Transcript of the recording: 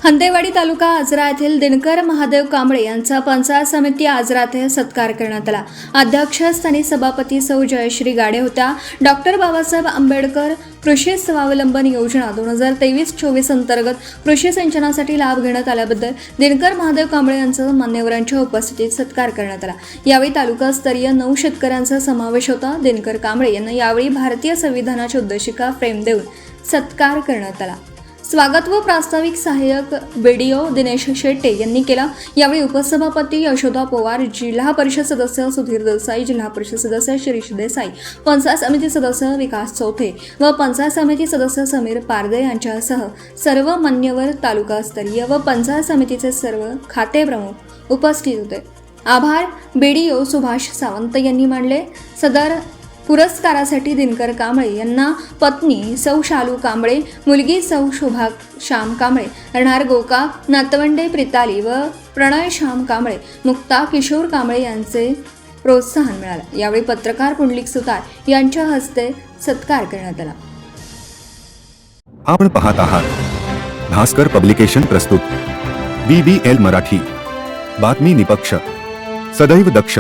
हंदेवाडी तालुका आजरा येथील दिनकर महादेव कांबळे यांचा पंचायत समिती आजरा येथे सत्कार करण्यात आला। अध्यक्षस्थानी सभापती सौ जयश्री गाडे होत्या। डॉक्टर बाबासाहेब आंबेडकर कृषी स्वावलंबन योजना 2023-24 अंतर्गत कृषी सिंचनासाठी लाभ घेण्यात आल्याबद्दल दिनकर महादेव कांबळे यांचा मान्यवरांच्या उपस्थितीत सत्कार करण्यात आला। यावेळी तालुकास्तरीय 9 शेतकऱ्यांचा समावेश होता। दिनकर कांबळे यांना यावेळी भारतीय संविधानाची उद्देशिका फ्रेम देऊन सत्कार करण्यात आला। स्वागत व प्रास्ताविक सहाय्यक बीडीओ दिनेश शेट्टे यांनी केला। यावेळी उपसभापती यशोदा पवार, जिल्हा परिषद सदस्य सुधीर देसाई, जिल्हा परिषद सदस्य शिरीष देसाई, पंचायत समिती सदस्य विकास चौथे व पंचायत समिती सदस्य समीर पारदे यांच्यासह सर्व मान्यवर, तालुकास्तरीय व पंचायत समितीचे सर्व खाते प्रमुख उपस्थित होते। आभार बीडीओ सुभाष सावंत यांनी मानले। सदर पुरस्कारासाठी दिनकर कांबळे यांना पत्नी सौ शालू कांबळे, मुलगी सौ शोभा श्याम कांबळे, राहणार गोकाक, नातवंडे प्रिताली व प्रणय श्याम कांबळे, मुक्ता किशोर कांबळे यांचे प्रोत्साहन मिळाले। यावेळी पत्रकार पुंडलिक सुतार यांच्या हस्ते सत्कार करण्यात आला। आपण पाहत आहात भास्कर पब्लिकेशन प्रस्तुत BBL मराठी, बातमी निपक्ष, सदैव दक्ष।